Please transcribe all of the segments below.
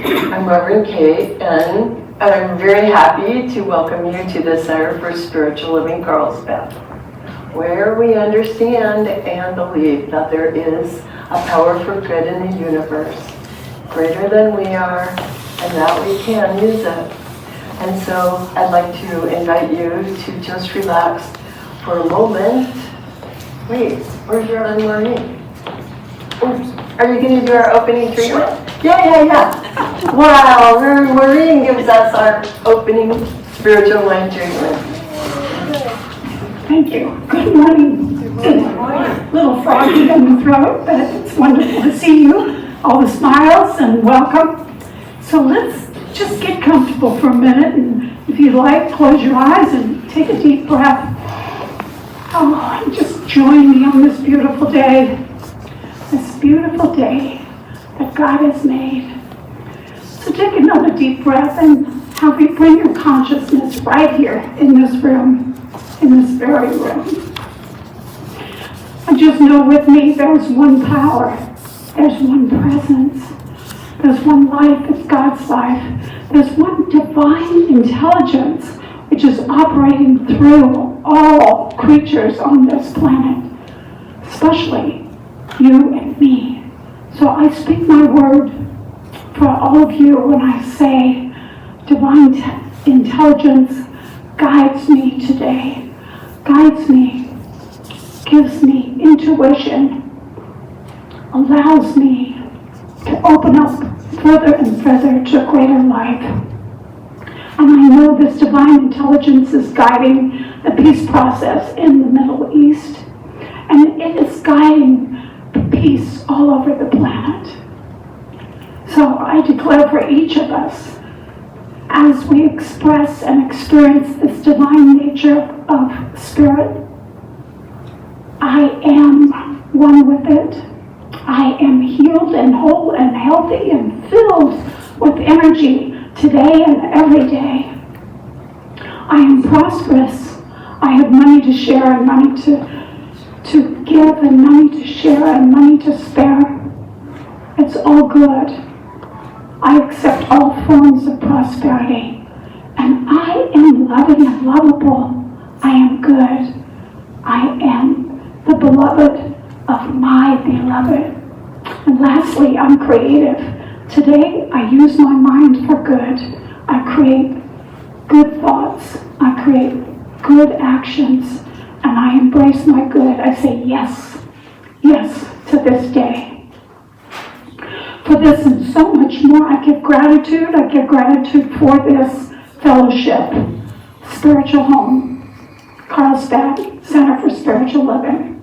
I'm Reverend Kate, and I'm very happy to welcome you to the Center for Spiritual Living Carlsbad, where we understand and believe that there is a power for good in the universe, greater than we are, and that we can use it. And so I'd like to invite you to just relax for a moment. Wait, where's your Maureen? Oops. Are you going to do our opening treatment? Yeah. Wow, Maureen gives us our opening spiritual mind treatment. Thank you. Good morning. Good morning. Little froggy in the throat, but it's wonderful to see you. All the smiles and welcome. So let's just get comfortable for a minute, and if you'd like, close your eyes and take a deep breath. Oh, and just join me on this beautiful day. This beautiful day that God has made. So take another deep breath and have you bring your consciousness right here in this room, in this very room. And just know with me there's one power, there's one presence, there's one life, it's God's life. There's one divine intelligence which is operating through all creatures on this planet, especially you and me. So I speak my word for all of you when I say divine intelligence guides me today, guides me, gives me intuition, allows me to open up further and further to a greater life. And I know this divine intelligence is guiding the peace process in the Middle East, and it is guiding peace all over the planet. So I declare for each of us, as we express and experience this divine nature of spirit, I am one with it. I am healed and whole and healthy and filled with energy today and every day. I am prosperous. I have money to share and money to give and money to share and money to spare. It's all good. I accept all forms of prosperity. And I am loving and lovable. I am good. I am the beloved of my beloved. And lastly, I'm creative. Today, I use my mind for good. I create good thoughts. I create good actions. And I embrace my good. I say yes to this day. For this and so much more, I give gratitude. I give gratitude for this fellowship, spiritual home, Carlsbad Center for Spiritual Living.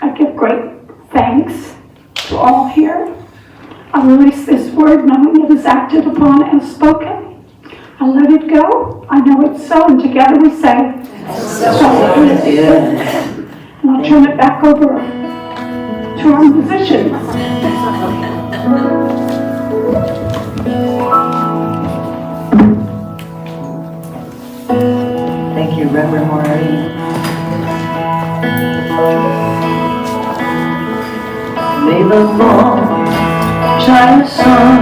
I give great thanks to all here. I release this word knowing it is acted upon and spoken. I let it go. I know it's so, and together we say, so it is. And I'll turn it back over to our musicians. Thank you, Reverend Maureen. May the long China sun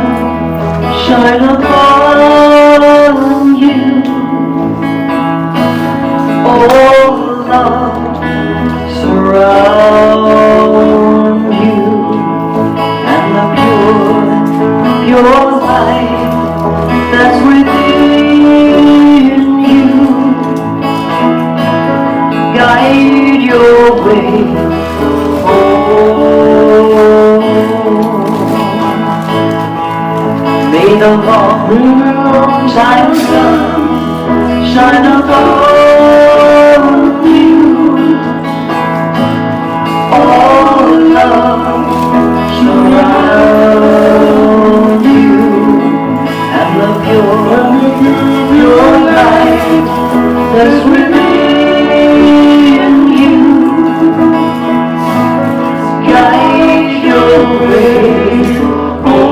shine upon you. Oh, love surround you, and the pure light that's within you guide your way home. May the long time sun shine upon you. All love surround you, and the pure light that's within you guide your way home.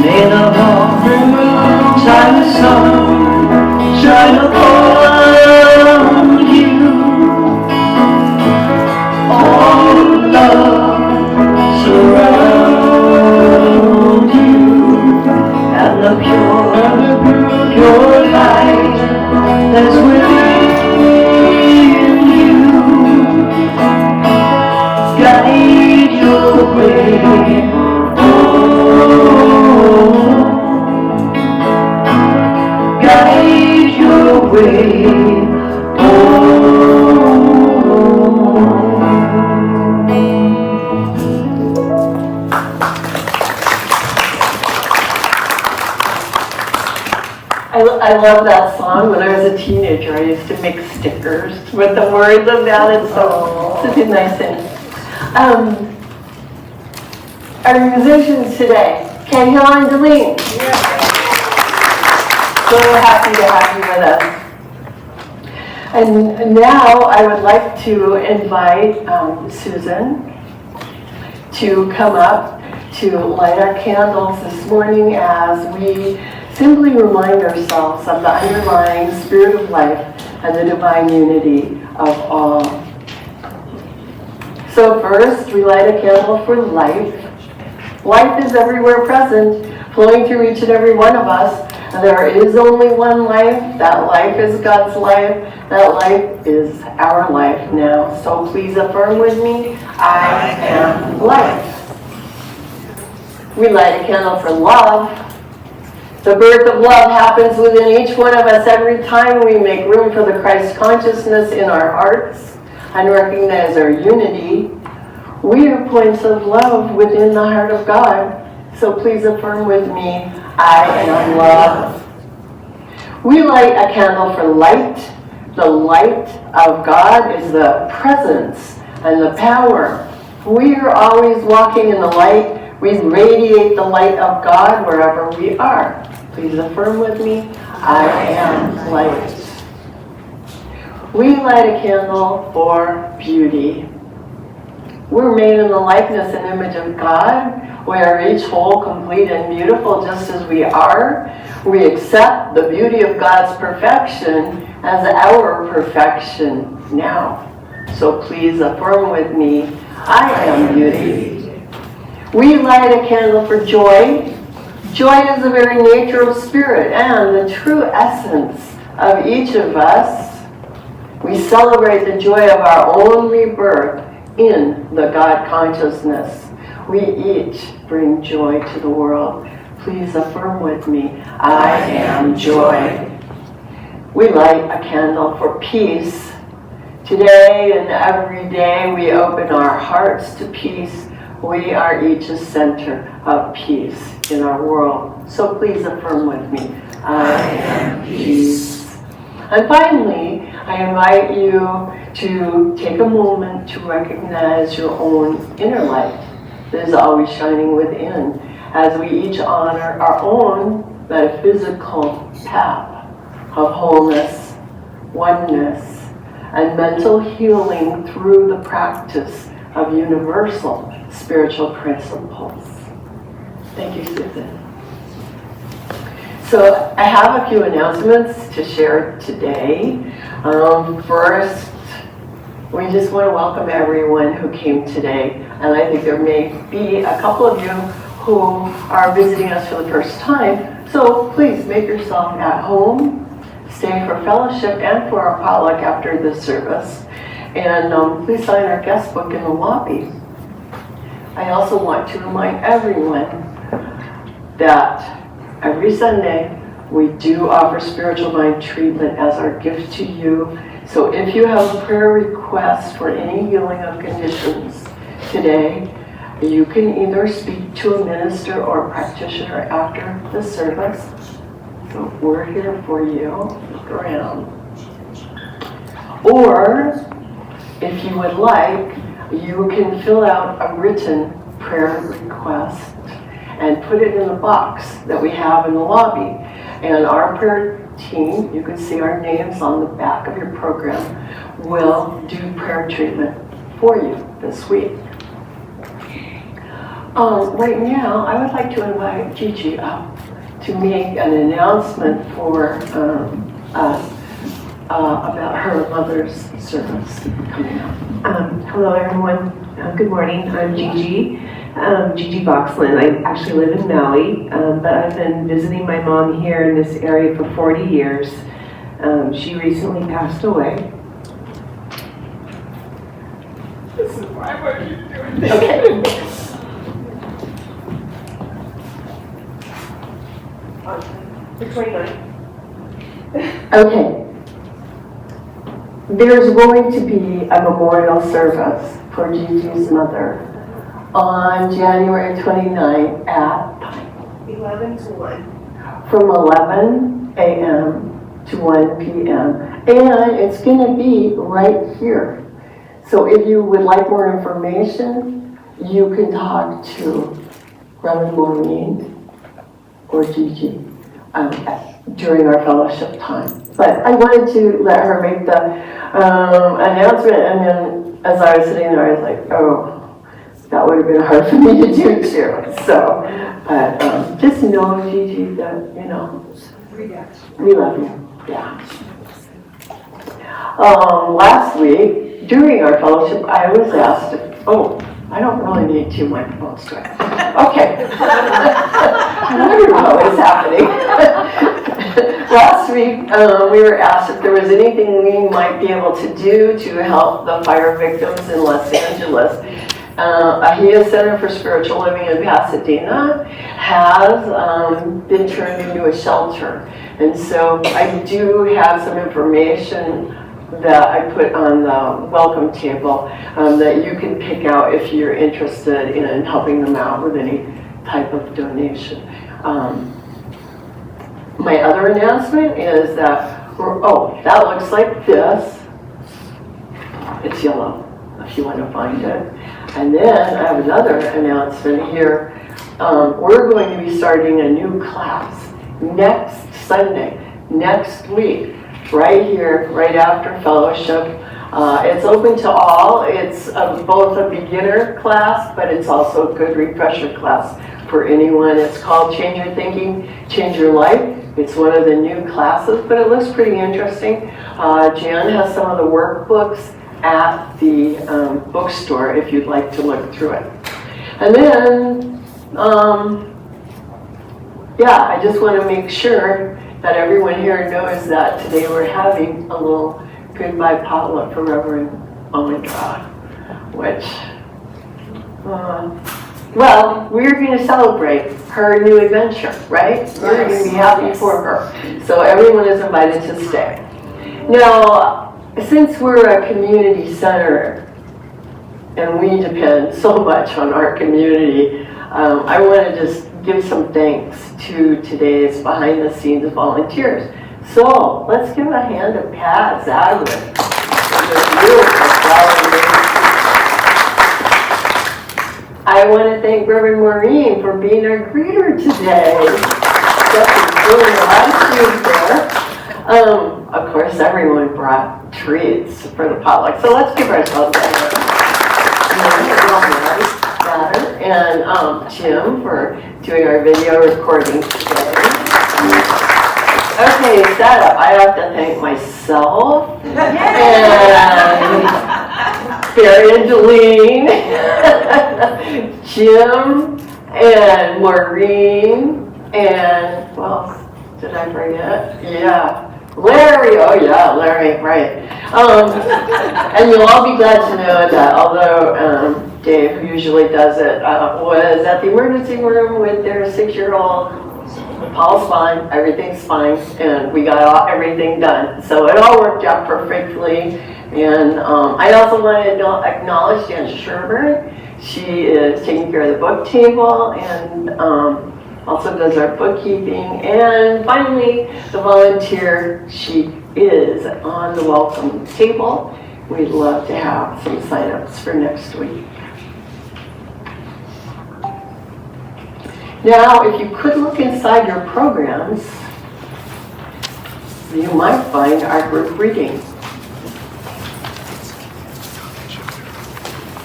May the I love that song. When I was a teenager, I used to make stickers with the words of that. It's such a nice thing. Our musicians today, Ken Hill and Delene. So happy to have you with us. And now I would like to invite Susan to come up to light our candles this morning as we simply remind ourselves of the underlying spirit of life and the divine unity of all. So first, we light a candle for life. Life is everywhere present, flowing through each and every one of us. And there is only one life. That life is God's life. That life is our life now. So please affirm with me, I am life. We light a candle for love. The birth of love happens within each one of us every time we make room for the Christ consciousness in our hearts and recognize our unity. We are points of love within the heart of God. So please affirm with me, I am love. We light a candle for light. The light of God is the presence and the power. We are always walking in the light. We radiate the light of God wherever we are. Please affirm with me, I am light. We light a candle for beauty. We're made in the likeness and image of God. We are each whole, complete, and beautiful just as we are. We accept the beauty of God's perfection as our perfection now. So please affirm with me, I am beauty. We light a candle for joy. Joy is the very nature of spirit and the true essence of each of us. We celebrate the joy of our own rebirth in the God consciousness. We each bring joy to the world. Please affirm with me, I am joy. We light a candle for peace. Today and every day we open our hearts to peace. We are each a center of peace in our world. So please affirm with me, I am peace. And finally, I invite you to take a moment to recognize your own inner light that is always shining within as we each honor our own metaphysical path of wholeness, oneness, and mental healing through the practice of universal spiritual principles. Thank you, Susan. So I have a few announcements to share today. First, we just want to welcome everyone who came today. And I think there may be a couple of you who are visiting us for the first time. So please make yourself at home, stay for fellowship and for our potluck after the service. And please sign our guest book in the lobby. I also want to remind everyone that every Sunday we do offer spiritual mind treatment as our gift to you. So if you have a prayer request for any healing of conditions today, you can either speak to a minister or practitioner after the service. So we're here for you. Look around. Or if you would like, you can fill out a written prayer request and put it in the box that we have in the lobby. And our prayer team, you can see our names on the back of your program, will do prayer treatment for you this week. Right now, I would like to invite Gigi up to make an announcement for us about her mother's service coming up. Hello everyone, good morning, I'm Gigi, Gigi Boxland. I actually live in Maui, but I've been visiting my mom here in this area for 40 years. She recently passed away. This is why I keep doing this. Okay. The 29th. Okay. There's going to be a memorial service for Gigi's mother on January 29th at 11 to 1. from 11 a.m. to 1 p.m. And it's going to be right here. So if you would like more information, you can talk to Reverend Maureen or Gigi during our fellowship time. But I wanted to let her make the announcement, and then as I was sitting there, I was like, oh, that would have been hard for me to do too. So, just know, Gigi, that, you know, we love you. Yeah. Last week, during our fellowship, I was asked, I don't really need 2 microphones, do I? Okay. I wonder what was happening. Last week, we were asked if there was anything we might be able to do to help the fire victims in Los Angeles. Ahia Center for Spiritual Living in Pasadena has been turned into a shelter. And so I do have some information that I put on the welcome table that you can pick out if you're interested in helping them out with any type of donation. My other announcement is that, that looks like this. It's yellow, if you want to find it. And then I have another announcement here. We're going to be starting a new class next Sunday, next week, right here, right after fellowship. It's open to all. It's both a beginner class, but it's also a good refresher class for anyone. It's called Change Your Thinking, Change Your Life. It's one of the new classes, but it looks pretty interesting. Jan has some of the workbooks at the bookstore if you'd like to look through it. And then, I just want to make sure that everyone here knows that today we're having a little goodbye potluck for Reverend Ahmondra, which, we're going to celebrate her new adventure, right? We're going to be happy for her. So everyone is invited to stay. Now, since we're a community center and we depend so much on our community, I want to just give some thanks to today's behind the scenes volunteers. So let's give a hand to Pat Zagler for the beautiful volunteers. I want to thank Reverend Maureen for being our greeter today. That's really a lot of shoes there. Of course, everyone brought treats for the potluck, so let's give ourselves a hand. And Jim for doing our video recording today. Okay, setup. I have to thank myself and Barry and Jolene, Jim and Maureen, and who else did I forget? Yeah. Larry, Larry, right. And you'll all be glad to know that although Dave, who usually does it, was at the emergency room with their 6-year-old, Paul's fine, everything's fine, and we got everything done. So it all worked out perfectly. And I also want to acknowledge Jan Sherburne. She is taking care of the book table and also does our bookkeeping. And finally, the volunteer sheet is on the welcome table. We'd love to have some sign-ups for next week. Now, if you could look inside your programs, you might find our group reading.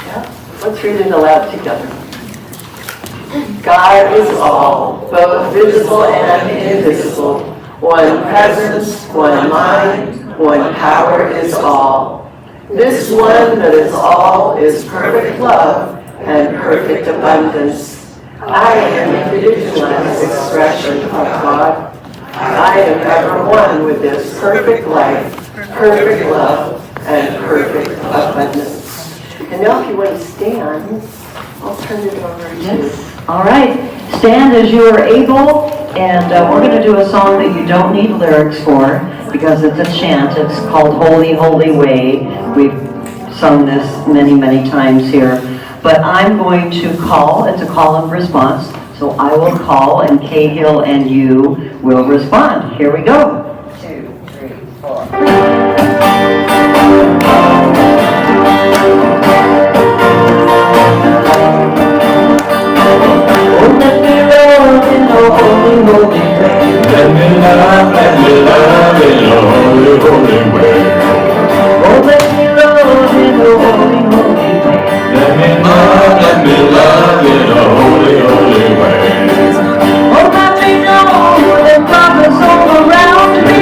Yeah, let's read it aloud together. God is all, both visible and invisible. One presence, one mind, one power is all. This one that is all is perfect love and perfect abundance. I am individualized expression of God. I am ever one with this perfect life, perfect love, and perfect abundance. And now if you want to stand, I'll turn it over to you. All right, stand as you are able, and we're going to do a song that you don't need lyrics for because it's a chant. It's called Holy, Holy Way. We've sung this many, many times here. But I'm going to call, it's a call and response. So I will call, and Cahill and you will respond. Here we go. 2, 3, 4. Oh, let me love in the holy, holy way. Let me love in a holy, holy way. Oh, let me love in the holy, holy way. Let me love in a holy, holy way. Oh, let me know that love is all around me.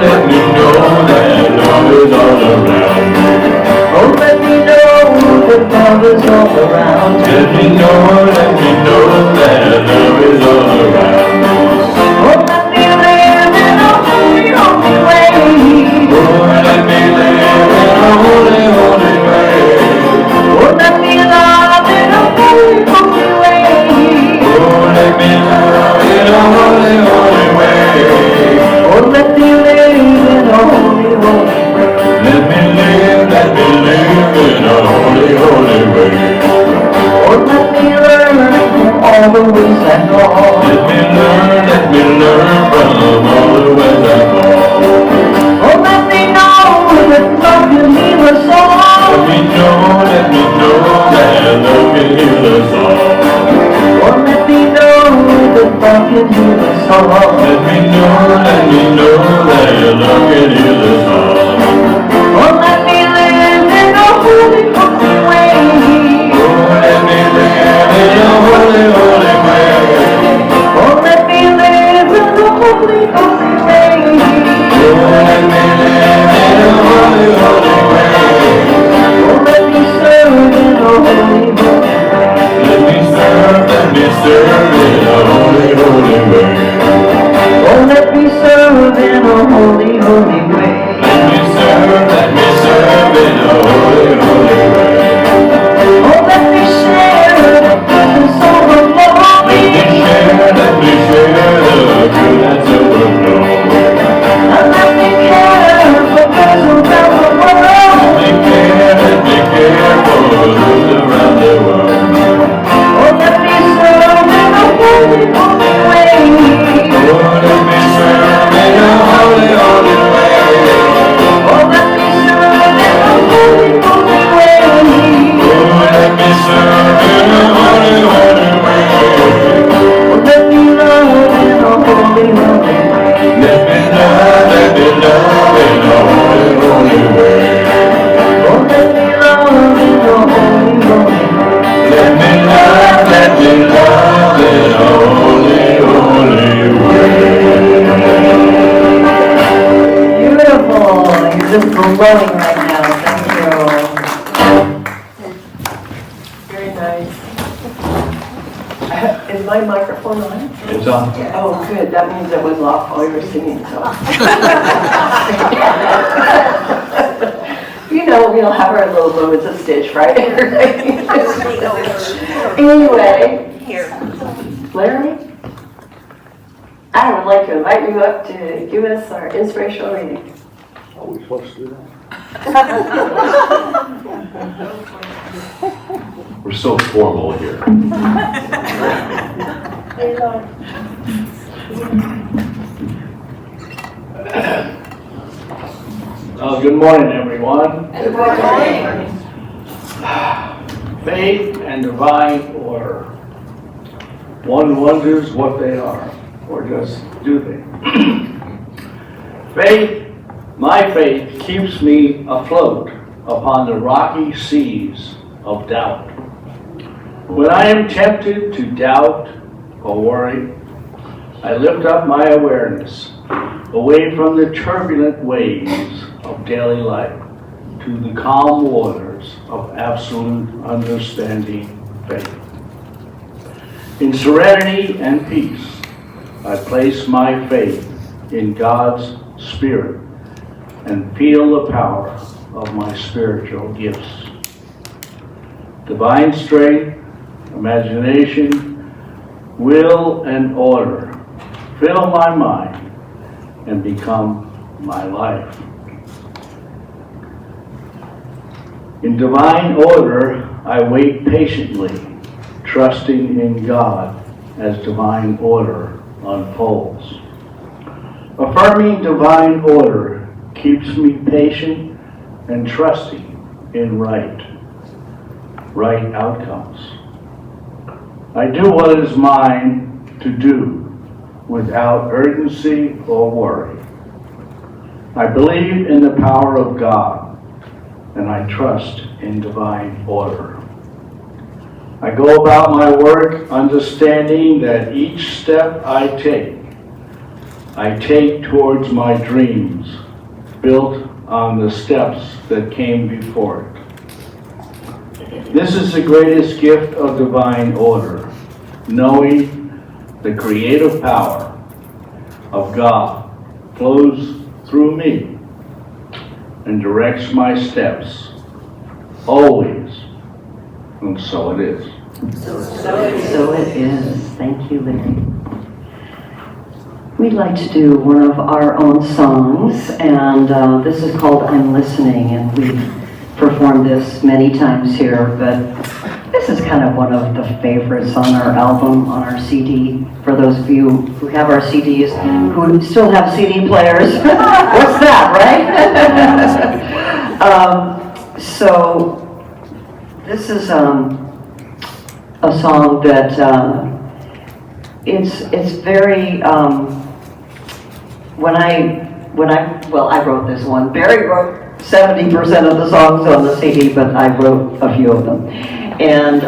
Let me know that love is all around me. Oh, let me know that love is all around me. Let me know that love is all around me. Oh, let me live in a holy, holy way. Oh, let me live in a holy, holy way. Oh, let me love in a holy, holy way. Oh, let me love in a holy, holy way. Oh, let me live in a holy, holy way. Let me live in a holy, holy way. Oh, let me learn from all the ways I know. Let me learn from all the ways I go. Oh, let me know that love can heal us all. Let me know that love can heal us all. Oh, let me know that love can heal us all. Let me know that love can heal us all. Oh, let me live in a holy, holy way. Oh, let me live in a holy, holy way. Oh, let me live in a holy, holy way. Oh, let me live in a holy, holy way. Oh, let me serve in a holy, holy way. Let me serve in a holy, holy way. Oh, let me serve in a holy, holy way. Let me serve in a holy, holy way. Oh, let me share the goodness overflowing. Let me share the good that's overflowing. And let me care for those around the world. Let me care for those around the world. Oh, let me serve in a holy, holy way. Oh, let me serve in a holy, holy way. Oh, let me serve in a holy, holy way. Oh, let me serve in a holy, holy way. Oh, let me love in a holy, holy way. Let me love in a holy, holy way. Oh, let me love in a holy, holy way. Let me love in a holy, holy way. Beautiful. You're just glowing right now. Thank you. Very nice. Is my microphone on? It's on. Oh, good. That means it was off while you were singing, so. You know, we'll have our little moments of stage fright. Anyway, Larry, I would like to invite you up to give us our inspirational reading. Are we supposed to do that? We're so formal here. Good morning, everyone. Good morning. Faith and divine order. One wonders what they are, or just do they? My faith keeps me afloat upon the rocky seas of doubt. When I am tempted to doubt or worry, I lift up my awareness away from the turbulent waves of daily life to the calm waters of absolute understanding faith. In serenity and peace, I place my faith in God's Spirit and feel the power of my spiritual gifts. Divine strength, imagination, will, and order fill my mind and become my life. In divine order, I wait patiently, trusting in God as divine order unfolds. Affirming divine order keeps me patient and trusting in right outcomes. I do what is mine to do without urgency or worry. I believe in the power of God, and I trust in divine order. I go about my work understanding that each step I take towards my dreams, built on the steps that came before it. This is the greatest gift of divine order, knowing the creative power of God flows through me and directs my steps, always, and so it is. So it is. Thank you, Larry. We'd like to do one of our own songs, and this is called I'm Listening, and we've performed this many times here, but this is kind of one of the favorites on our album, on our CD. For those of you who have our CDs, who still have CD players, what's that, right? So this is a song that it's very I wrote this one. Barry wrote 70% of the songs on the CD, but I wrote a few of them. And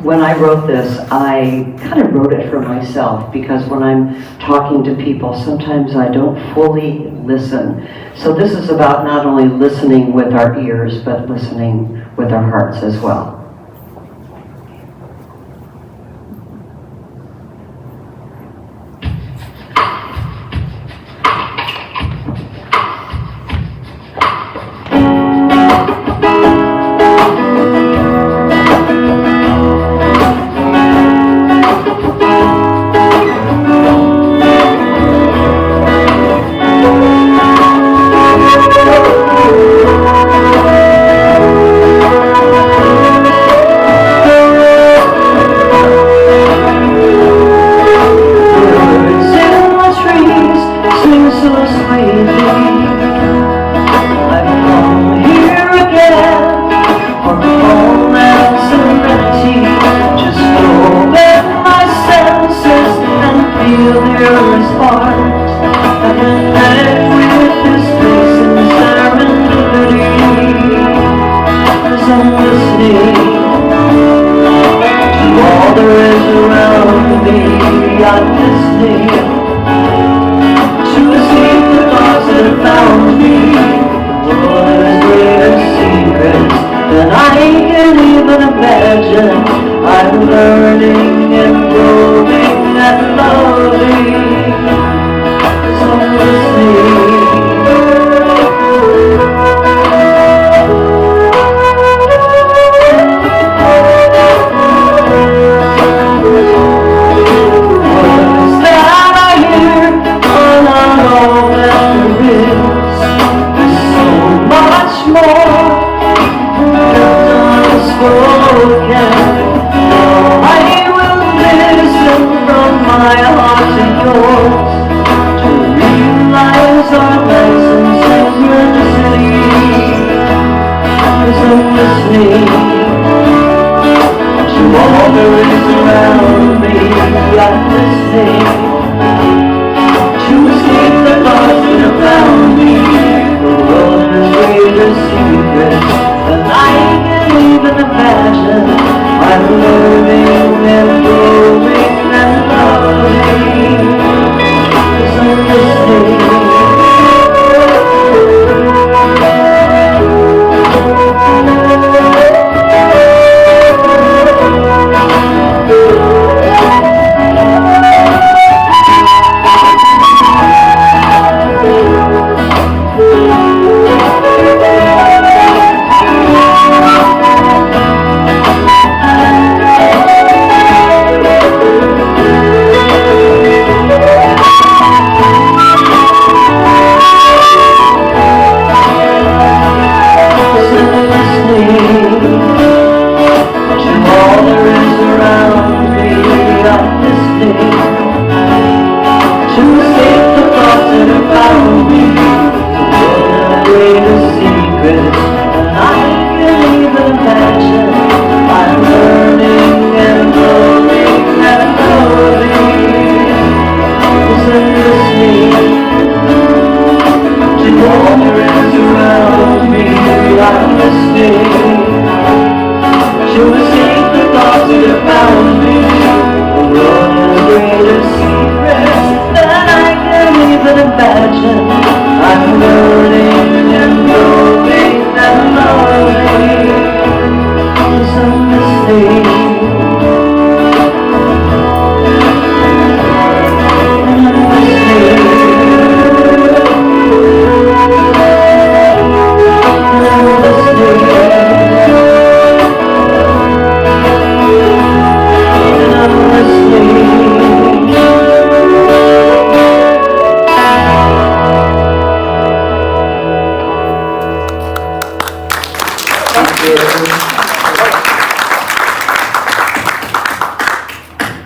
when I wrote this, I kind of wrote it for myself, because when I'm talking to people, sometimes I don't fully listen. So this is about not only listening with our ears, but listening with our hearts as well.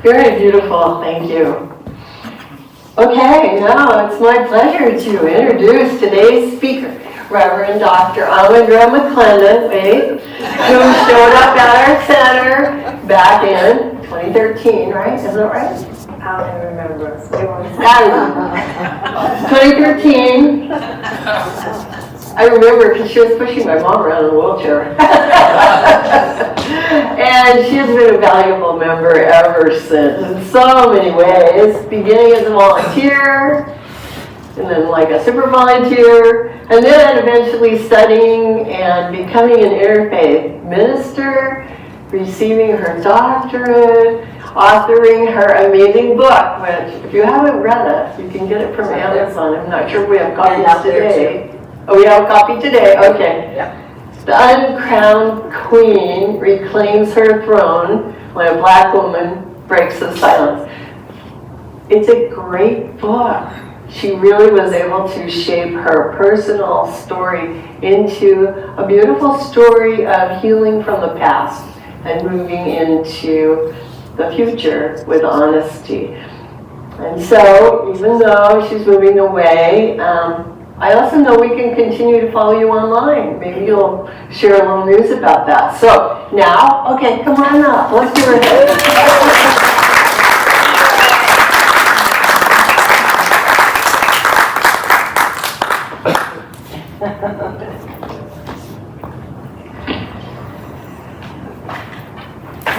Very beautiful, thank you. Okay, now it's my pleasure to introduce today's speaker, Reverend Dr. Ahmondra McClendon, who showed up at our center back in 2013, right? Isn't that right? I don't remember. It was 2013. I remember because she was pushing my mom around in a wheelchair. And she has been a valuable member ever since in so many ways, beginning as a volunteer, and then like a super volunteer, and then eventually studying and becoming an interfaith minister, receiving her doctorate, authoring her amazing book, which if you haven't read it, you can get it from Amazon. I'm not sure if we have copies today. Oh, we have a copy today? Okay. Yeah. The uncrowned queen reclaims her throne when a black woman breaks the silence. It's a great book. She really was able to shape her personal story into a beautiful story of healing from the past and moving into the future with honesty. And so, even though she's moving away, I also know we can continue to follow you online. Maybe you'll share a little news about that. So now, okay, come on up. Let's give her a hand.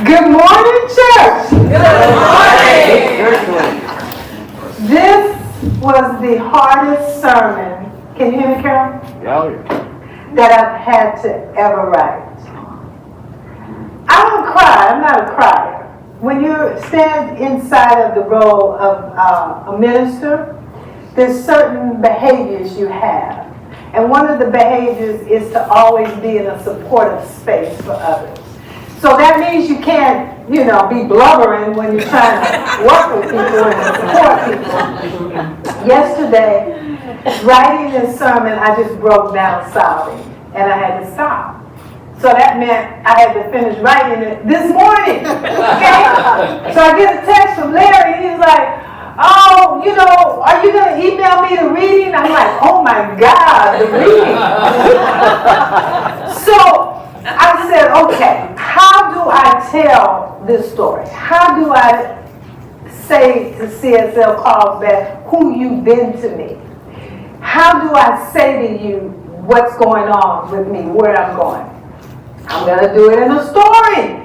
Good morning, church. Good morning. This was the hardest sermon. Can you hear me, Carol? Yeah. That I've had to ever write. I don't cry. I'm not a crier. When you stand inside of the role of a minister, there's certain behaviors you have. And one of the behaviors is to always be in a supportive space for others. So that means you can't, be blubbering when you're trying to work with people and support people. Yesterday, writing this sermon, I just broke down sobbing, and I had to stop. So that meant I had to finish writing it this morning, okay? So I get a text from Larry, and he's like, oh, are you going to email me the reading? I'm like, oh my God, the reading. So I said, okay, how do I tell this story? How do I say to CSL Carlsbad who you've been to me? How do I say to you what's going on with me, where I'm going? I'm going to do it in a story,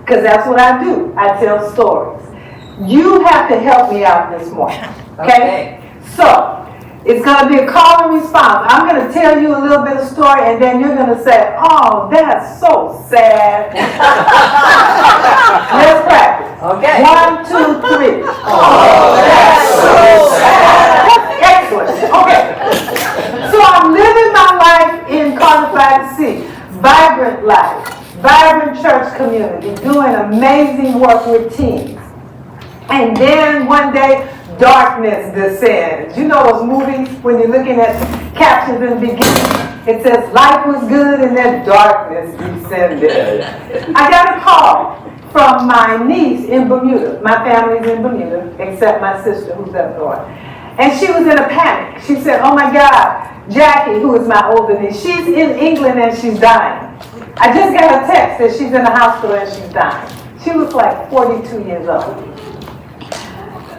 because that's what I do. I tell stories. You have to help me out this morning, okay? So, it's going to be a call and response. I'm going to tell you a little bit of story, and then you're going to say, oh, that's so sad. Let's practice. Okay. 1, 2, 3. Oh, that's so sad. Excellent. Okay. So I'm living my life in Carlsbad, C. Vibrant life, vibrant church community, doing amazing work with teens. And then one day, darkness descends. You know those movies when you're looking at captions in the beginning? It says life was good and then darkness descended. I got a call from my niece in Bermuda. My family's in Bermuda, except my sister who's up north. And she was in a panic. She said, oh my God, Jackie, who is my older niece, she's in England and she's dying. I just got a text that she's in the hospital and she's dying. She was like 42 years old.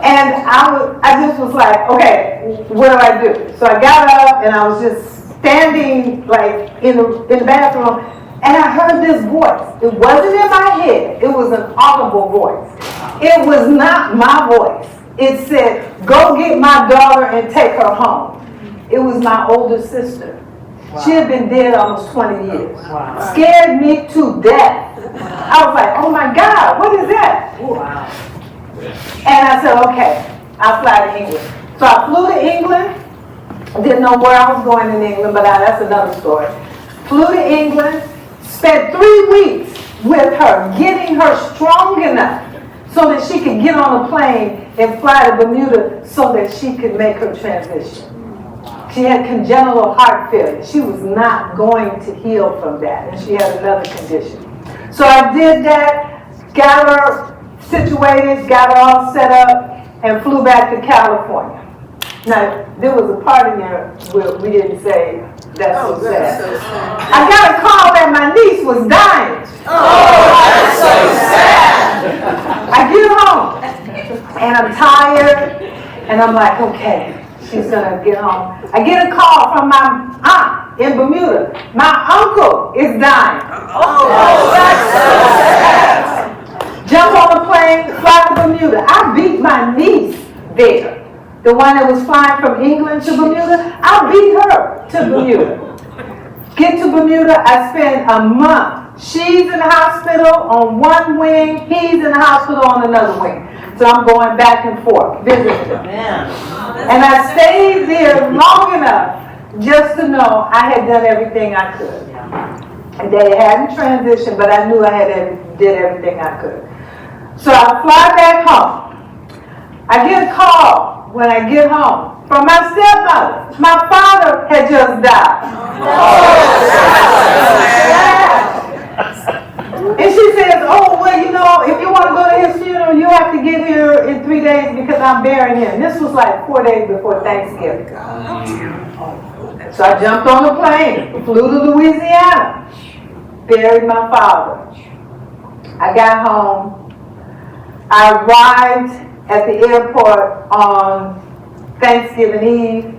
And I just was like, okay, what do I do? So I got up and I was just standing like in the bathroom, and I heard this voice. It wasn't in my head. It was an audible voice. It was not my voice. It said, go get my daughter and take her home. It was my older sister. Wow. She had been dead almost 20 years. Wow. Scared me to death. I was like, oh my God, what is that? Wow. And I said, okay, I'll fly to England. So I flew to England. Didn't know where I was going in England, but that's another story. Flew to England, spent 3 weeks with her, getting her strong enough so that she could get on a plane and fly to Bermuda so that she could make her transition. She had congenital heart failure. She was not going to heal from that, and she had another condition. So I did that, got her situated, got all set up, and flew back to California. Now, there was a part in there where we didn't say, that's so sad. I got a call that my niece was dying. That's so sad. I get home, and I'm tired, and I'm like, okay, she's gonna get home. I get a call from my aunt in Bermuda. My uncle is dying. That's so sad. Jump on a plane, fly to Bermuda. I beat my niece there. The one that was flying from England to Bermuda, I beat her to Bermuda. Get to Bermuda, I spend a month. She's in the hospital on one wing, he's in the hospital on another wing. So I'm going back and forth, visiting them. And I stayed there long enough just to know I had done everything I could. And they hadn't transitioned, but I knew I did everything I could. So I fly back home. I get a call when I get home from my stepmother. My father had just died. And she says, oh, well, you know, if you want to go to his funeral, you have to get here in 3 days because I'm burying him. This was like 4 days before Thanksgiving. So I jumped on a plane, flew to Louisiana, buried my father. I got home. I arrived at the airport on Thanksgiving Eve,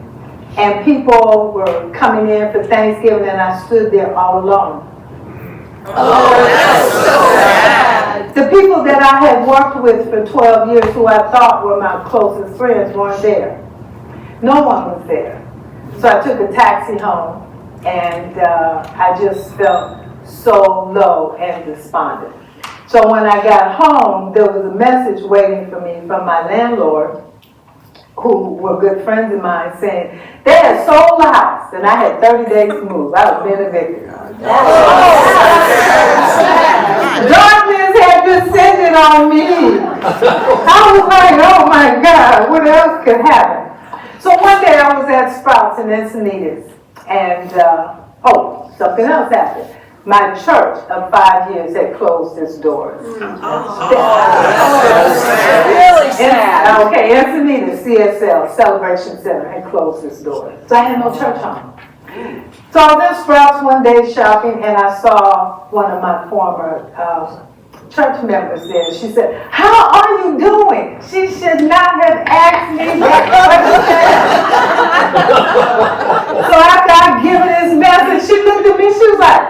and people were coming in for Thanksgiving, and I stood there all alone. Oh, that's so sad. The people that I had worked with for 12 years, who I thought were my closest friends, weren't there. No one was there. So I took a taxi home, and I just felt so low and despondent. So when I got home, there was a message waiting for me from my landlord, who were good friends of mine, saying they had sold the house, and I had 30 days to move. I was being evicted. Darkness had descended on me. I was like, oh my God, what else could happen? So one day I was at Sprouts in Encinitas, and something else happened. My church of 5 years had closed its doors. Really sad. Okay, Encinitas, CSL, Celebration Center, had closed its doors. So I had no church home. So I was at Sprouts one day shopping, and I saw one of my former church members there. She said, how are you doing? She should not have asked me that question. So after I'd given this message, she looked at me, she was like,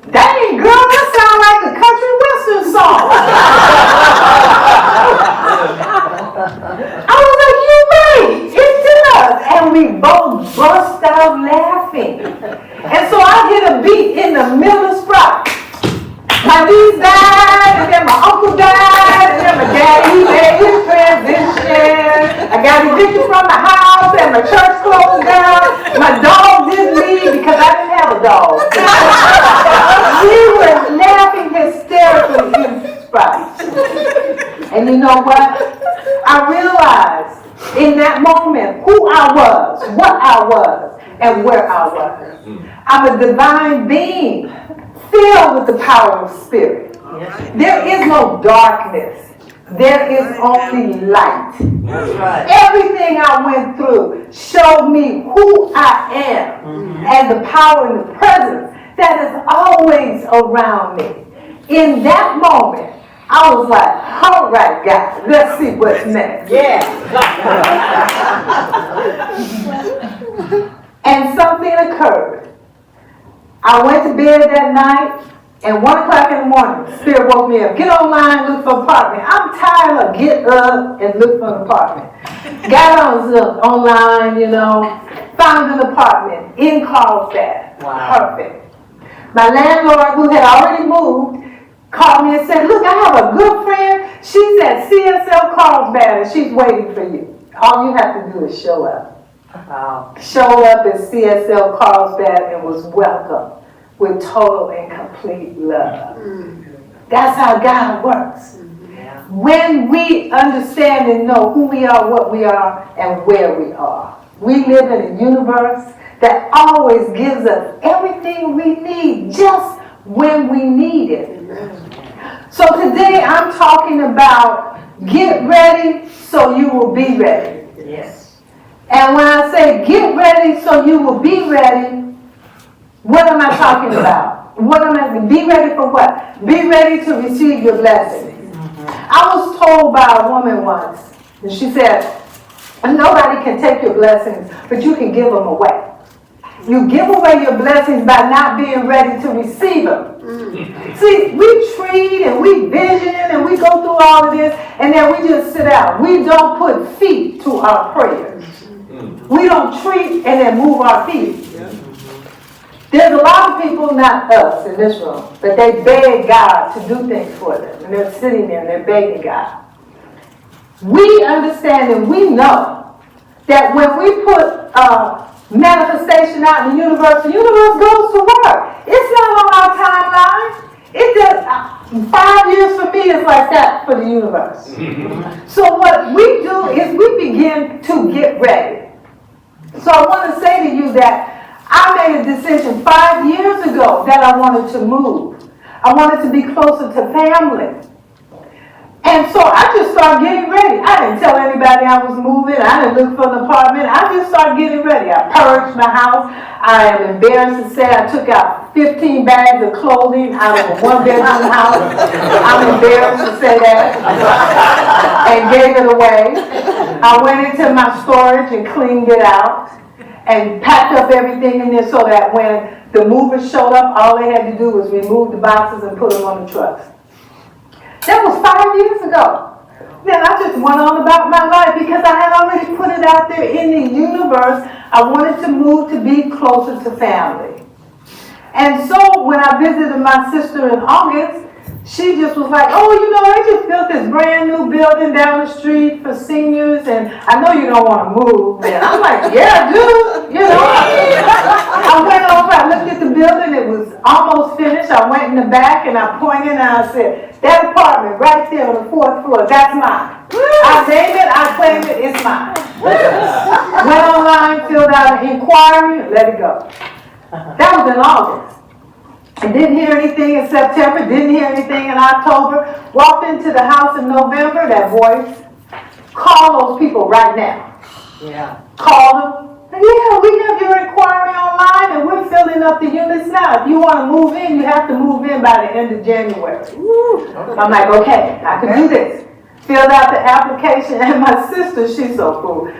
dang, girl, that sounds like a country western song. I was like, you're right, it does. And we both burst out laughing. And so I hit a beat in the middle of Sprout. My niece died, and then my uncle died, and then my daddy made his transition. I got evicted from the house, and my church closed down. My dog didn't leave because I didn't have a dog. We were laughing hysterically in Sprout. And you know what? I realized in that moment who I was, what I was, and where I was. I'm a divine being, filled with the power of spirit. There is no darkness. There is only light. Everything I went through showed me who I am and the power and the presence that is always around me. In that moment, I was like, all right, guys, let's see what's next. And something occurred. I went to bed that night, and 1 o'clock in the morning, Spirit woke me up. Get online, look for an apartment. I'm tired of get up and look for an apartment. Got online, found an apartment in Carlsbad. Wow. Perfect. My landlord, who had already moved, called me and said, look, I have a good friend. She's at CSL Carlsbad, and she's waiting for you. All you have to do is show up. Wow. Showed up at CSL Carlsbad and was welcomed with total and complete love. That's how God works. When we understand and know who we are, what we are, and where we are. We live in a universe that always gives us everything we need just when we need it. So today I'm talking about Get ready so you will be ready. Yes. And when I say get ready so you will be ready, what am I talking about? Be ready for what? Be ready to receive your blessings. I was told by a woman once, and she said, nobody can take your blessings, but you can give them away. You give away your blessings by not being ready to receive them. See, we treat and we vision and we go through all of this, and then we just sit out. We don't put feet to our prayers. We don't treat and then move our feet. There's a lot of people, not us in this room, but they beg God to do things for them. And they're sitting there and they're begging God. We understand and we know that when we put manifestation out in the universe goes to work. It's not on our timeline. It does. 5 years for me is like that for the universe. So what we do is we begin to get ready. So I want to say to you that I made a decision 5 years ago that I wanted to move. I wanted to be closer to family. And so I just started getting ready. I didn't tell anybody I was moving. I didn't look for an apartment. I just started getting ready. I purged my house. I am embarrassed to say I took out 15 bags of clothing out of a one-bedroom house. I'm embarrassed to say that. And gave it away. I went into my storage and cleaned it out and packed up everything in there so that when the movers showed up, all they had to do was remove the boxes and put them on the trucks. That was 5 years ago. Then I just went on about my life because I had already put it out there in the universe. I wanted to move to be closer to family. And so when I visited my sister in August, she just was like, oh, you know, I just built this brand new building down the street for seniors, and I know you don't want to move. And I'm like, yeah, I do. You know, I went over, I looked at the building, it was almost finished. I went in the back and I pointed and I said, that apartment right there on the 4th floor, that's mine. I name it, I claim it, it's mine. Went online, filled out an inquiry, let it go. That was in August. I didn't hear anything in September, didn't hear anything in October. Walked into the house in November, that voice, call those people right now. Yeah. Call them. Yeah, we have your inquiry online and we're filling up the units now. If you want to move in, you have to move in by the end of January. I'm like, okay, I can do this. Filled out the application, and my sister, she's so cool.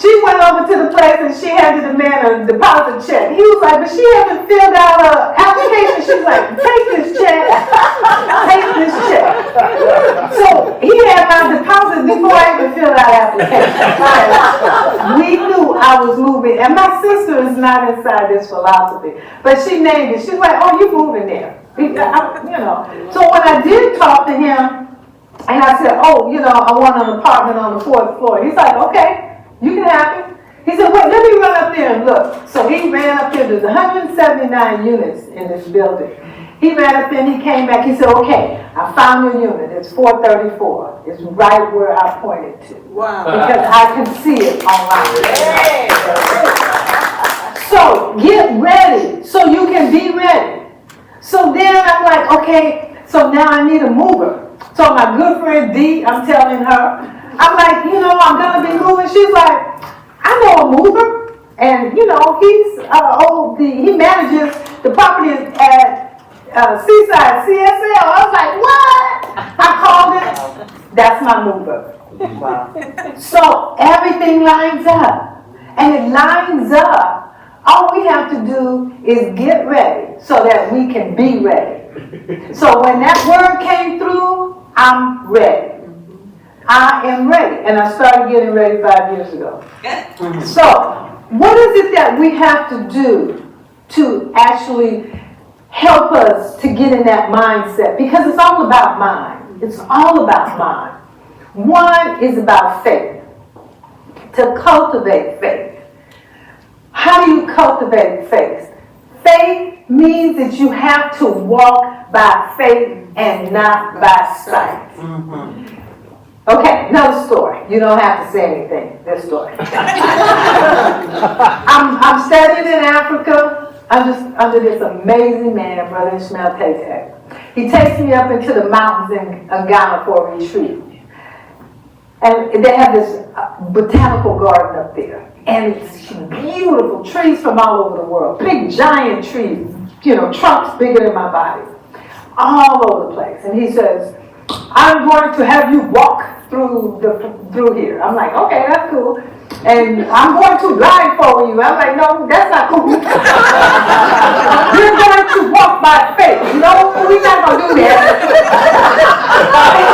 She went over to the place and she handed the man a deposit check. He was like, but she hasn't filled out an application. She's like, take this check. Take this check. So he had my deposit before I even filled out the application. We knew I was moving. And my sister is not inside this philosophy. But she named it. She's like, oh, you moving there. You know. So when I did talk to him, and I said, oh, you know, I want an apartment on the 4th floor. He's like, okay. You can have it. He said, wait, let me run up there and look. So he ran up there. There's 179 units in this building. He ran up there and he came back. He said, okay, I found your unit. It's 434. It's right where I pointed to. Wow. Because I can see it online. Hey. So get ready so you can be ready. So then I'm like, okay, so now I need a mover. So my good friend Dee, I'm telling her, I'm like, you know, I'm going to be moving. She's like, I know a mover. And, you know, he manages the property at Seaside CSL. I was like, what? I called it. That's my mover. Wow. So everything lines up. And it lines up. All we have to do is get ready so that we can be ready. So when that word came through, I'm ready. I am ready. And I started getting ready 5 years ago. So, what is it that we have to do to actually help us to get in that mindset? Because it's all about mind. It's all about mind. One is about faith. To cultivate faith. How do you cultivate faith? Faith means that you have to walk by faith and not by sight. Mm-hmm. Okay, another story. You don't have to say anything. This story. I'm studying in Africa. I'm just under this amazing man, Brother Ishmael Tete. He takes me up into the mountains in Ghana for a retreat. And they have this botanical garden up there. And it's beautiful trees from all over the world. Big giant trees, trunks bigger than my body. All over the place. And he says, I'm going to have you walk through here. I'm like, okay, that's cool. And I'm going to blindfold you. I'm like, no, that's not cool. You're going to walk by faith. No, we're not going to do that.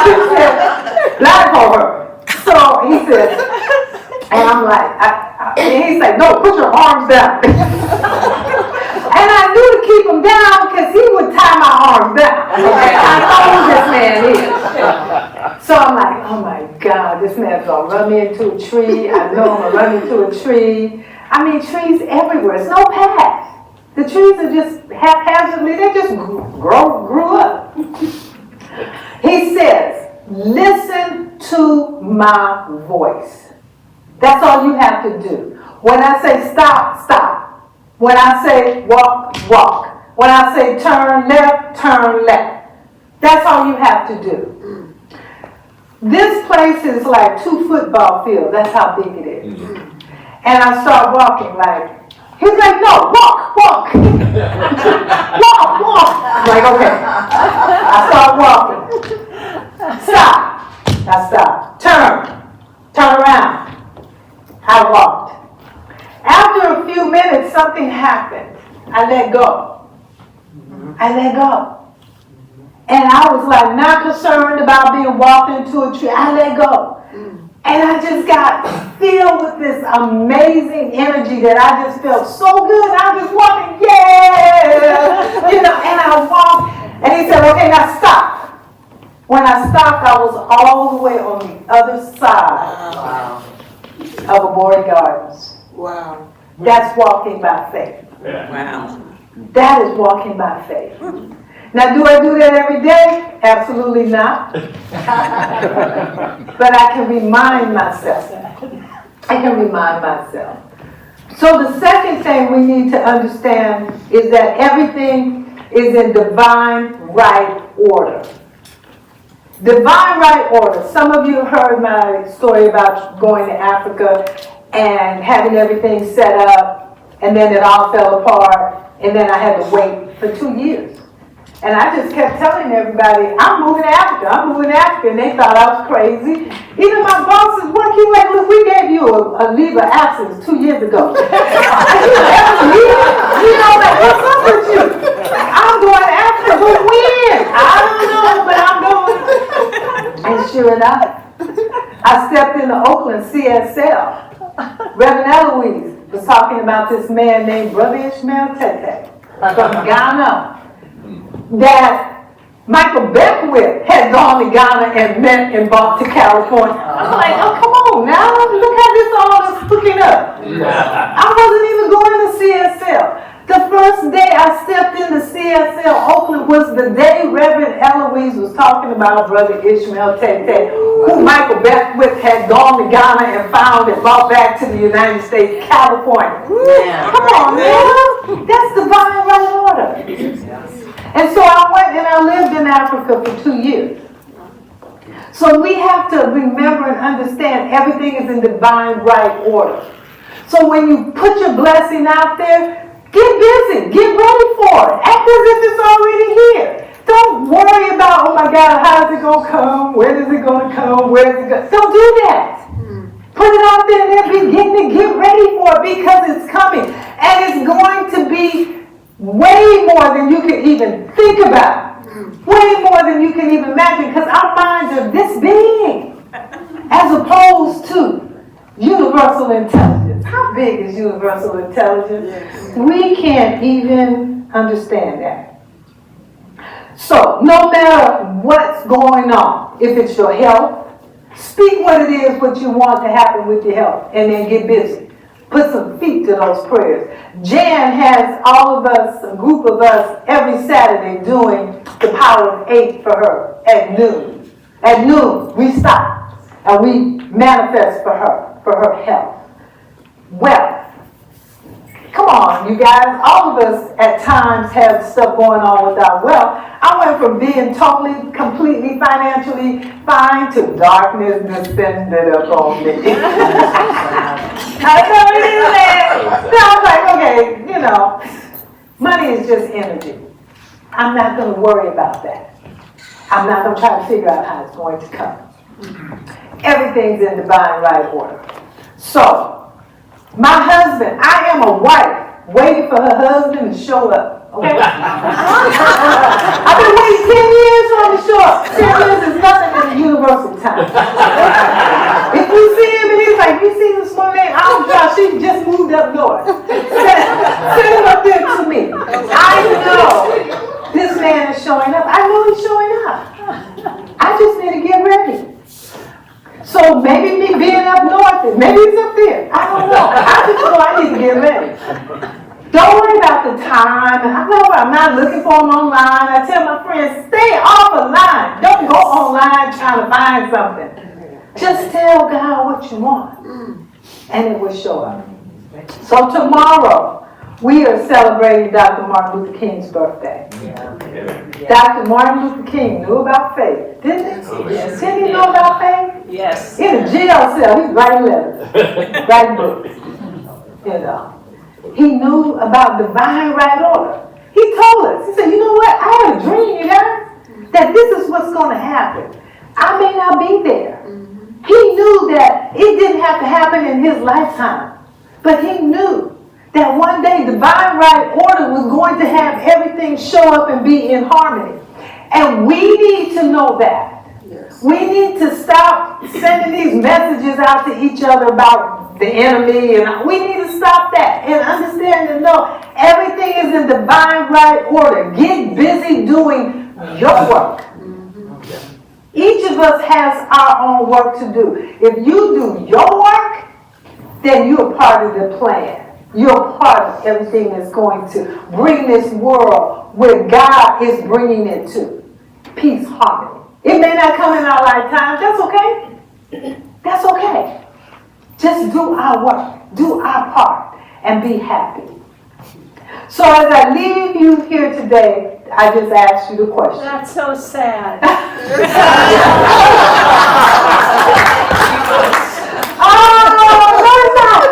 He said, blindfold her. So he said, and I'm like, and he's like, no, put your arms down. And I knew to keep him down because he would tie my arms down. Okay? I know who this man is. So I'm like, oh my God, this man's gonna run me into a tree. I know I'm gonna run into a tree. I mean, trees everywhere. It's no path. The trees are just haphazardly, they just grew up. He says, listen to my voice. That's all you have to do. When I say stop, stop. When I say walk, walk. When I say turn left, turn left. That's all you have to do. This place is like 2 football fields. That's how big it is. And I start walking like, he's like, no, walk, walk. Walk, walk. I'm like, okay. I start walking. Stop. I stop. Turn around. I walked. After a few minutes, something happened. I let go. I let go. And I was like not concerned about being walked into a tree. I let go. And I just got filled with this amazing energy that I just felt so good. I was walking, yeah! And I walked. And he said, okay, now stop. When I stopped, I was all the way on the other side of Aborted Gardens. Wow. That's walking by faith. Wow. That is walking by faith. Now, do I do that every day? Absolutely not. But I can remind myself. So the second thing we need to understand is that everything is in divine right order. Divine right order. Some of you heard my story about going to Africa and having everything set up, and then it all fell apart, and then I had to wait for 2 years. And I just kept telling everybody, I'm moving to Africa, and they thought I was crazy. Even my boss is working like, look, we gave you a leave of absence 2 years ago. Like, what's up with you? I'm going to Africa, but when? I don't know, but I'm going. And sure enough, I stepped into Oakland CSL. Reverend Eloise was talking about this man named Brother Ishmael Tete from Ghana that Michael Beckwith had gone to Ghana and met and brought to California. I'm like, oh, come on now, look how this all is hooking up. I wasn't even going to CSL. The first day I stepped into CSL Oakland was the day Reverend Eloise was talking about Brother Ishmael Tete, who Michael Beckwith had gone to Ghana and found and brought back to the United States, California. Come on, man. That's divine right order. And so I went and I lived in Africa for 2 years. So we have to remember and understand everything is in divine right order. So when you put your blessing out there, get busy. Get ready for it. Act as if it's already here. Don't worry about, oh my God, how is it going to come? Where is it going to come? Where is it going to... Don't do that. Put it out there and begin to get ready for it because it's coming. And it's going to be way more than you can even think about. Way more than you can even imagine because our minds are this big as opposed to universal intelligence. How big is universal intelligence? Yes. We can't even understand that. So, no matter what's going on, if it's your health, speak what it is, what you want to happen with your health, and then get busy. Put some feet to those prayers. Jan has all of us, a group of us, every Saturday doing the power of 8 for her at noon. At noon, we stop and we manifest for her health, wealth, Come on, you guys, all of us at times have stuff going on with our wealth. I went from being totally, completely financially fine to darkness descended upon me. I know it is that. So I was like, okay, you know, money is just energy. I'm not going to worry about that. I'm not going to try to figure out how it's going to come. Everything's in divine right order. So, my husband, I am a wife waiting for her husband to show up. Okay? I've been waiting 10 years for him to show up. 10 years is nothing in the universal time. If you see him and he's like, you see this one name? I'm sure she just moved up north. Send him up there to me. I know this man is showing up. I know he's showing up. I just need to get ready. So maybe me being up north, maybe he's up there. I don't know. I just know I need to get ready. Don't worry about the time. I know I'm not looking for him online. I tell my friends, stay off the line. Don't go online trying to find something. Just tell God what you want, and it will show up. So tomorrow, we are celebrating Dr. Martin Luther King's birthday. Dr. Martin Luther King knew about faith, didn't he? Yes. Didn't he know about faith? Yes. In a jail cell, he's writing letters, writing books. You know. He knew about divine right order. He told us, he said, you know what? I had a dream, you guys, that this is what's going to happen. I may not be there. He knew that it didn't have to happen in his lifetime. But he knew that one day divine right order was going to have everything show up and be in harmony. And we need to know that. We need to stop sending these messages out to each other about the enemy, and we need to stop that and understand and know everything is in divine right order. Get busy doing your work. Each of us has our own work to do. If you do your work, then you're part of the plan. You're part of everything that's going to bring this world where God is bringing it to. Peace, harmony. It may not come in our lifetime. That's okay. That's okay. Just do our work. Do our part. And be happy. So as I leave you here today, I just asked you the question. That's so sad. Oh, no, it's not.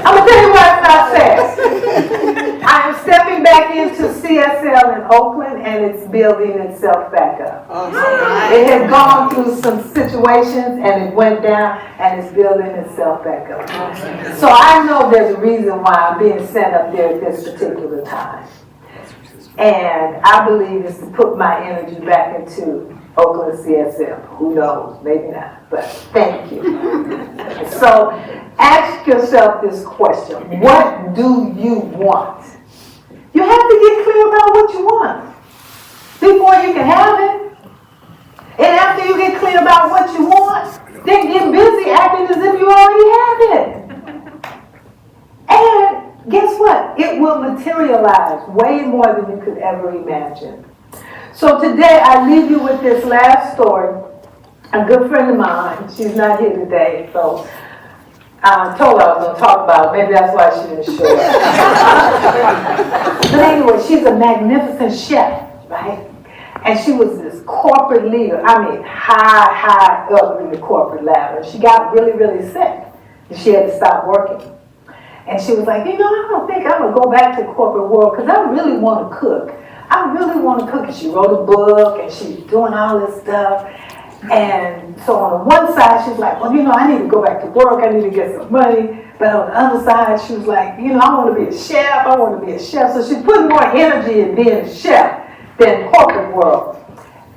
I'm going to tell you why it's not sad. I am stepping back into CSL in Oakland, and it's building itself back up. It has gone through some situations, and it went down, and it's building itself back up. So I know there's a reason why I'm being sent up there at this particular time. And I believe it's to put my energy back into Oakland CSL. Who knows? Maybe not. But thank you. So ask yourself this question. What do you want? You have to get clear about what you want before you can have it. And after you get clear about what you want, then get busy acting as if you already have it. And guess what? It will materialize way more than you could ever imagine. So today I leave you with this last story. A good friend of mine, she's not here today, so I told her I was going to talk about it. Maybe that's why she didn't show up. But anyway, she's a magnificent chef, right? And she was this corporate leader. I mean, high up in the corporate ladder. She got really, really sick. And she had to stop working. And she was like, you know, I don't think I'm going to go back to the corporate world because I really want to cook. I really want to cook. And she wrote a book and she's doing all this stuff. And so on the one side, she's like, well, you know, I need to go back to work. I need to get some money. But on the other side, she was like, you know, I want to be a chef. I want to be a chef. So she's putting more energy in being a chef than corporate world.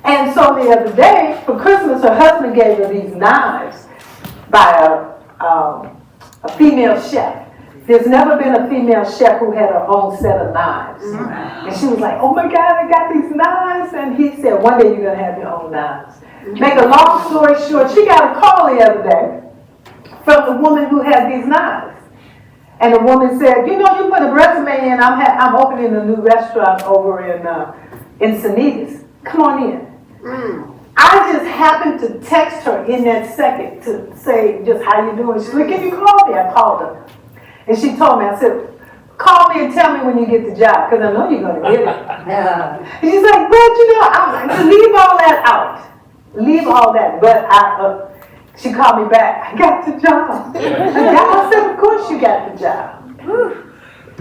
And so the other day, for Christmas, her husband gave her these knives by a female chef. There's never been a female chef who had her own set of knives. And she was like, oh my God, I got these knives. And he said, one day you're going to have your own knives. Make a long story short, she got a call the other day from the woman who had these knives. And the woman said, you know, you put a resume in, I'm opening a new restaurant over in Sanitas. Come on in. I just happened to text her in that second to say just how you doing. She's like, can you call me? I called her. And she told me, I said, call me and tell me when you get the job, because I know you're going to get it. And she's like, but I'm like, leave all that out. Leave all that. But she called me back. I got the job. I said, of course you got the job.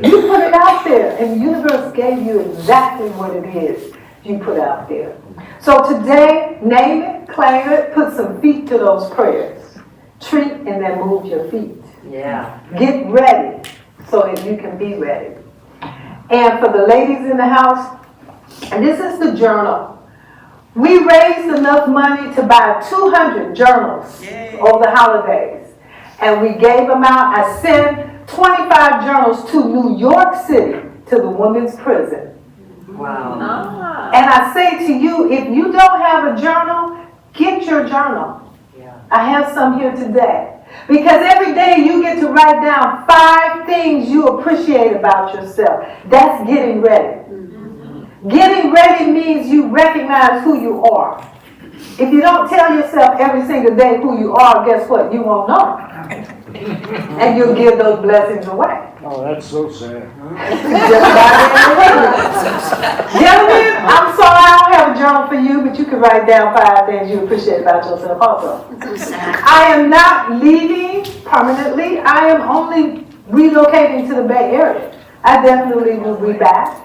You put it out there, and the universe gave you exactly what it is you put out there. So today, name it, claim it, put some feet to those prayers. Treat and then move your feet. Yeah. Get ready so that you can be ready. And for the ladies in the house, and this is the journal. We raised enough money to buy 200 journals over the holidays. And we gave them out. I sent 25 journals to New York City, to the women's prison. Wow. And I say to you, if you don't have a journal, get your journal. I have some here today. Because every day you get to write down 5 things you appreciate about yourself. That's getting ready. Getting ready means you recognize who you are. If you don't tell yourself every single day who you are, guess what? You won't know. And you'll give those blessings away. Oh, that's so sad. Gentlemen, I'm sorry I don't have a journal for you, but you can write down 5 things you appreciate about yourself also. I am not leaving permanently. I am only relocating to the Bay Area. I definitely will be back.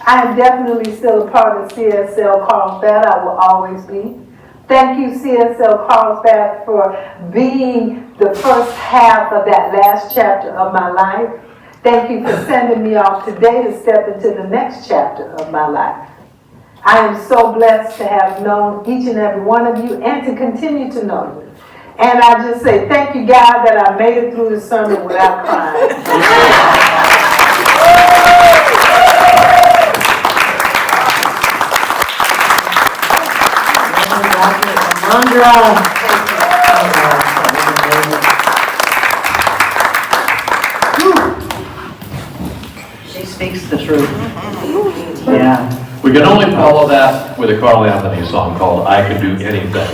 I am definitely still a part of CSL Carlsbad. I will always be. Thank you, CSL Carlsbad, for being the first half of that last chapter of my life. Thank you for sending me off today to step into the next chapter of my life. I am so blessed to have known each and every one of you and to continue to know you. And I just say thank you, God, that I made it through the sermon without crying. Ahmondra. She speaks the truth. Yeah. We can only follow that with a Carl Anthony song called I Can Do Anything.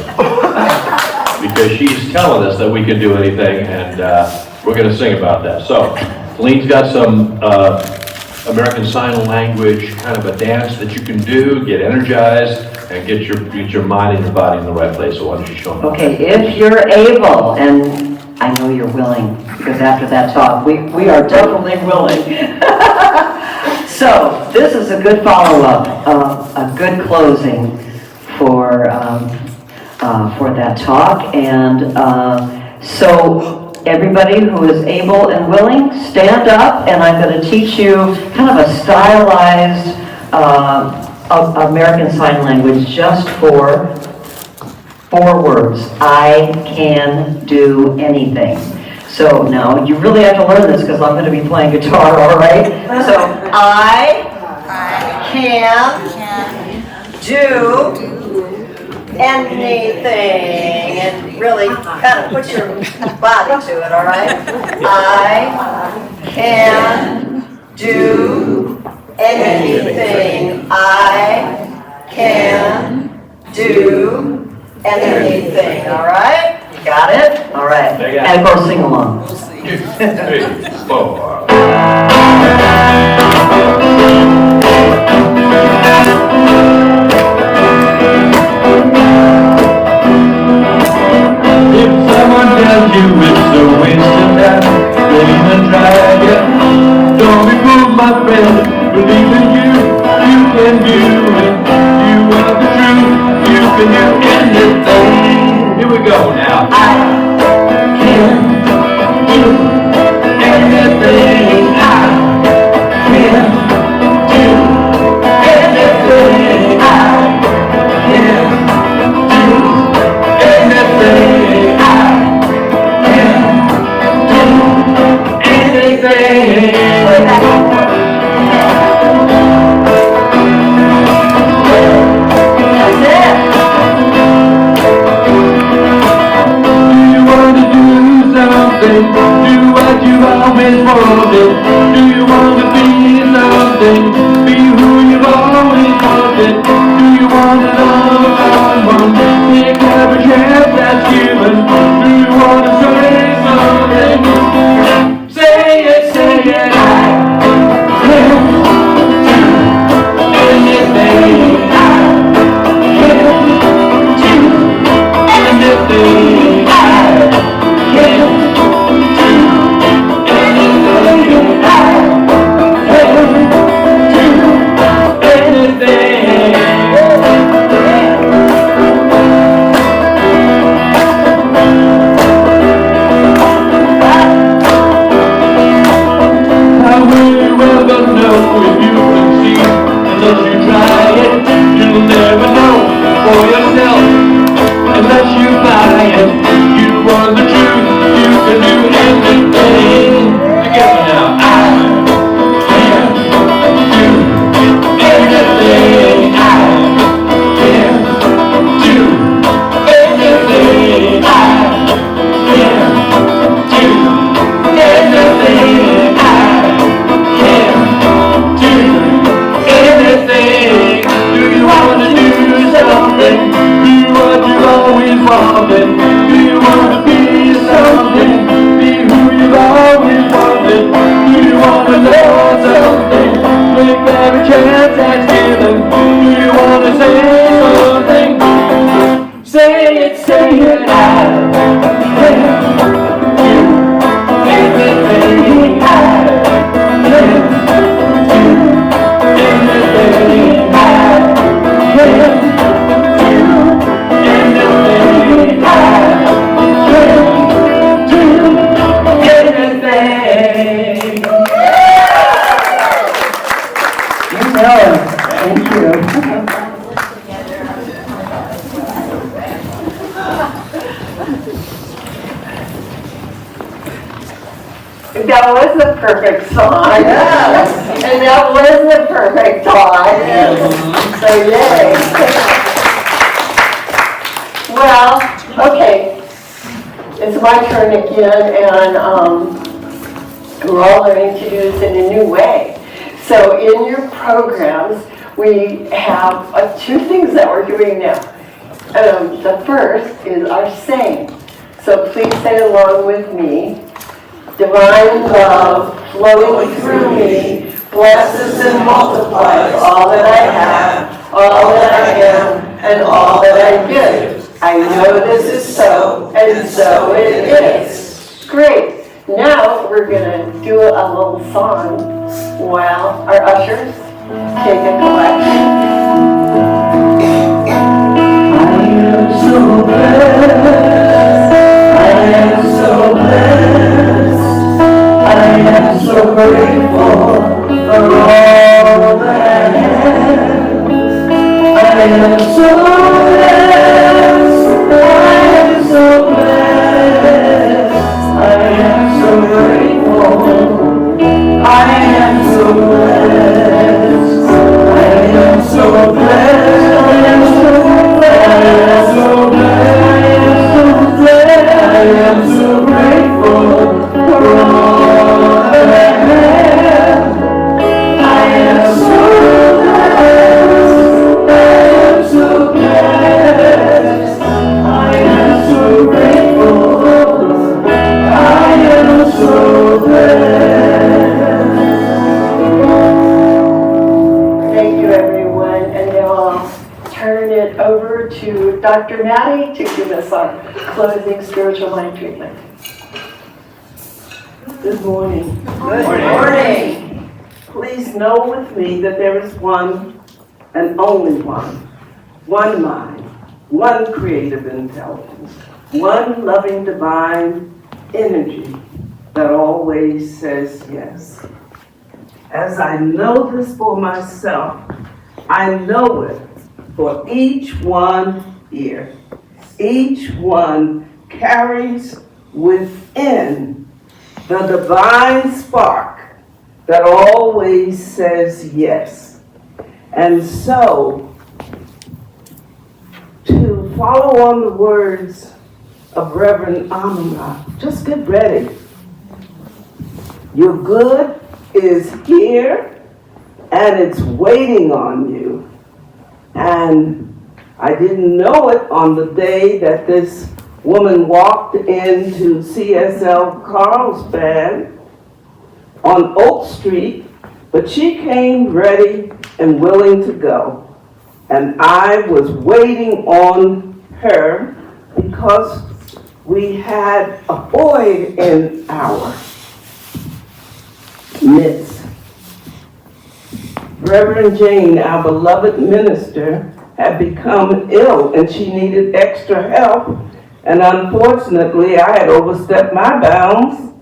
Because she's telling us that we can do anything, and we're going to sing about that. So, Lean's got some American Sign Language kind of a dance that you can do, get energized, and get your mind and your body in the right place. So why don't you show them? Okay, if you're able, and I know you're willing, because after that talk, we are definitely willing. So, this is a good follow-up, a good closing for that talk. And so, everybody who is able and willing, stand up, and I'm going to teach you kind of a stylized American Sign Language just for 4 words. I can do anything. So now you really have to learn this because I'm going to be playing guitar, all right? So I can do anything, and really kind of put your body to it, all right? I can do anything. I can do anything, all right? You got it? All right. And of course, sing along. 2, 3, 4. If someone tells you it's a waste of time, don't even try it. Don't be fooled, my friend. Believe in you, you can do it. You are the truth, you can do anything. Here we go now. I can do anything. I can do anything. I can do anything. I can do anything. anything I can do, anything I can do, anything. How will you ever know if you can see? Unless you try it, you'll never know for yourself. Unless you buy it, you want the truth. You can do anything. Together now, I can do anything. I can do anything. I can do anything. Anything. Do you want to do something? Do you what you've always wanted? Do you want to be something? Be who you've always wanted? Do you want to know something? Make every chance that's given. Do you want to say something? Say it, I can do anything. I can Thank you. That was the perfect song. Yes. And that was the perfect time. Yes. So yay. Well, okay. It's my turn again, and we're all learning to do this in a new way. So in your programs, we have two things that we're doing now. The first is our saying. So please say along with me. Divine love flowing through me, blesses and multiplies all that I have, all that I am, and all that I give. I know this is so, and so it is. Great. Now we're going to do a little song while our ushers take a collection. I am so blessed. I am so blessed. I am so grateful for all that I have. I am so blessed. I am so blessed. I am so grateful. I am so blessed. I am so blessed. I am so blessed. I am so blessed. I am so grateful for all that I have. I am so blessed. I am so blessed. I am so grateful. I am so blessed. Thank you, everyone. And now I'll turn it over to Dr. Maddie to give us our closing spiritual mind treatment. Good morning. Good morning. Please know with me that there is one and only one mind, one creative intelligence, one loving divine energy that always says yes. As I know this for myself, I know it for each one here. Each one carries within the divine spark that always says yes. And so, to follow on the words of Reverend Ahmondra, just get ready. Your good is here and it's waiting on you. And I didn't know it on the day that this woman walked into CSL Carlsbad on Oak Street, but she came ready and willing to go. And I was waiting on her because we had a void in our midst. Reverend Jane, our beloved minister, had become ill and she needed extra help. And unfortunately, I had overstepped my bounds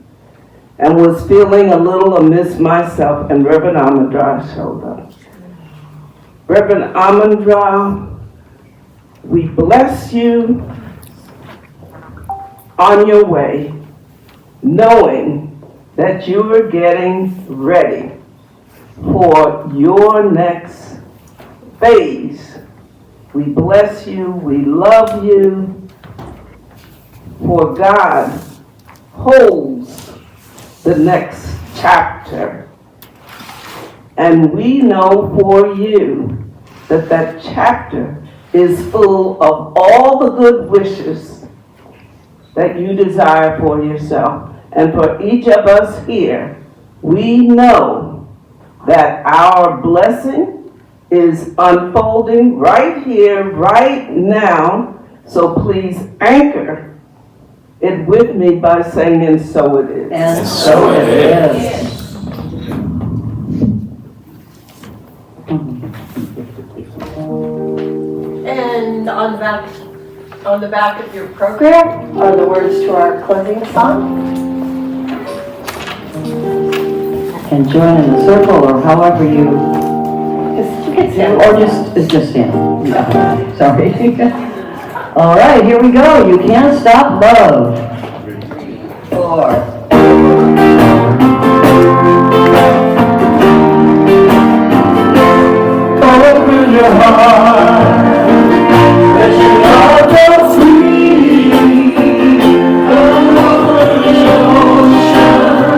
and was feeling a little amiss myself, and Reverend Ahmondra showed up. Reverend Ahmondra, we bless you on your way, knowing that you are getting ready for your next phase. We bless you, we love you, for God holds the next chapter. And we know for you that that chapter is full of all the good wishes that you desire for yourself. And for each of us here, we know that our blessing is unfolding right here, right now. So please anchor it with me by saying, and so it is. And so it is. And on the back of your program are the words to our closing song. And join in the circle, or however you, You can stand. or just stand. Yeah. Sorry. All right, here we go. You can't stop love. 4. Open your heart, let your love go free. Open your ocean,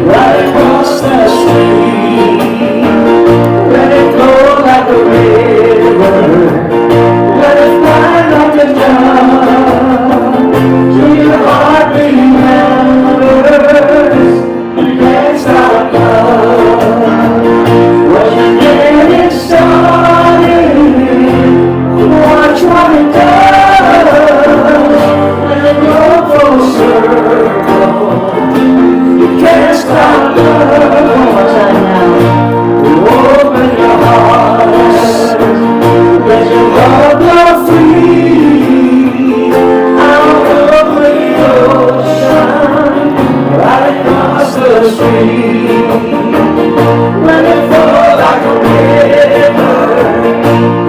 right across the street. Let it go like a river, let it fly like a dove. Till your heart remembers, you can't stop love. When you're getting started, watch what it does. When it goes full circle, you can't stop love. One more time now. Open your heart, let your love flow free. Out over the ocean, right across the street. Let it flow like a river,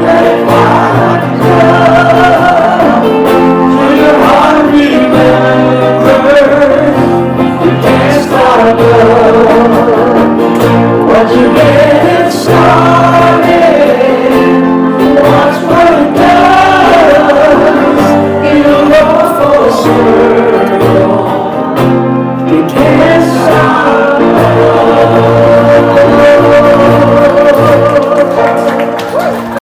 let it fly like a dove. Till your heart remembers, you can't stop love. Once you get it started, watch what it does. It'll go full circle.